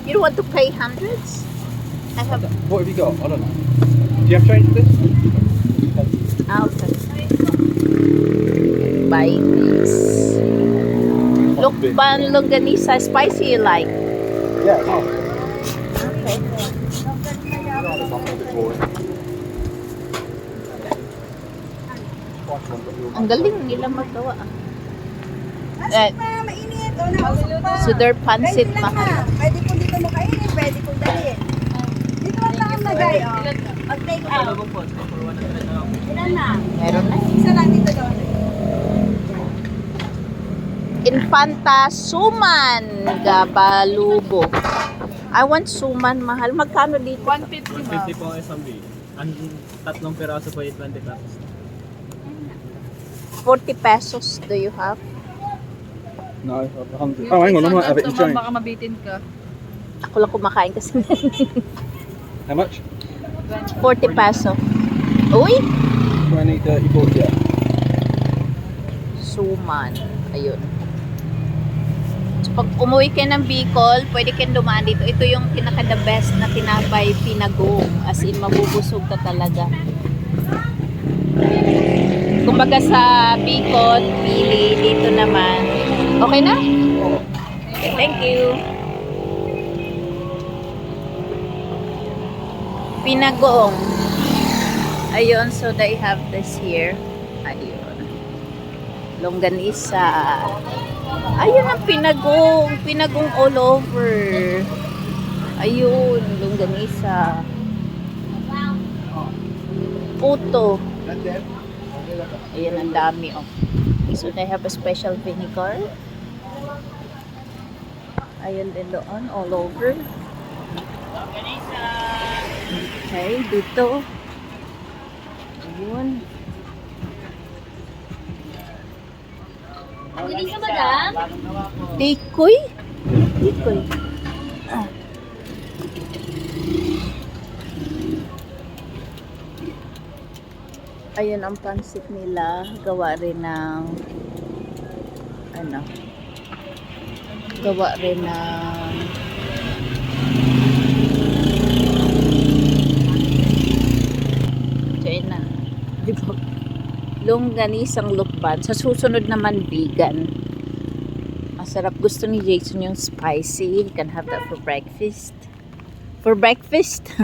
You don't want to pay hundreds? I have. What have you got? I don't know. Do you have change for this? Okay. Buy this. Lukban longganisa, spicy you like? Yeah. Oh. Okay. Ang galing nila magawa. Mainit. O, nausok pa. So their pancit Pwede lang mahal. na. Pwede kung dito mo kainin, pwede kung dalhin. Dito ang taong lagay, o. Mag-take out. Ilan na? Meron na. Isa lang dito doon. Infanta Suman Gabalubo. I want suman mahal. Magkano dito? 150 po ang isang big. Ang tatlong piraso po ay 20 pesos. 40 pesos do you have? No, 100. Oh, hang on, I might have it in change. Baka mabitin ka. Ako lang kumakain kasi. How much? 40 peso. Uy! 20, 30, 40, yeah. Suman. Ayun. So, pag umuwi kayo ng Bicol, pwede kayo dumaan dito. Ito yung pinaka-the best na tinapay pinagong. As in, mabubusog ka talaga. Kumbaga sa Bicol, pili. Dito naman. Okay na? Okay, thank you. Pinagong. Ayun, so they have this here. Ayun. Longganisa. Ayun ang pinagong. Pinagong all over. Ayun, longganisa. Puto. Ayun, ang dami, oh. So they have a special vinegar. Ayun din doon, all over. Okay, dito. Ayun. Hindi ka madam? Tikoy? Tikoy. Ah. Ayun ang pansit nila. Gawa rin ng ano? Gawa rin ng China. Di ba? Longganisang lukban. Sa susunod naman, vegan. Masarap. Gusto ni Jason yung spicy. You can have that for breakfast. For breakfast?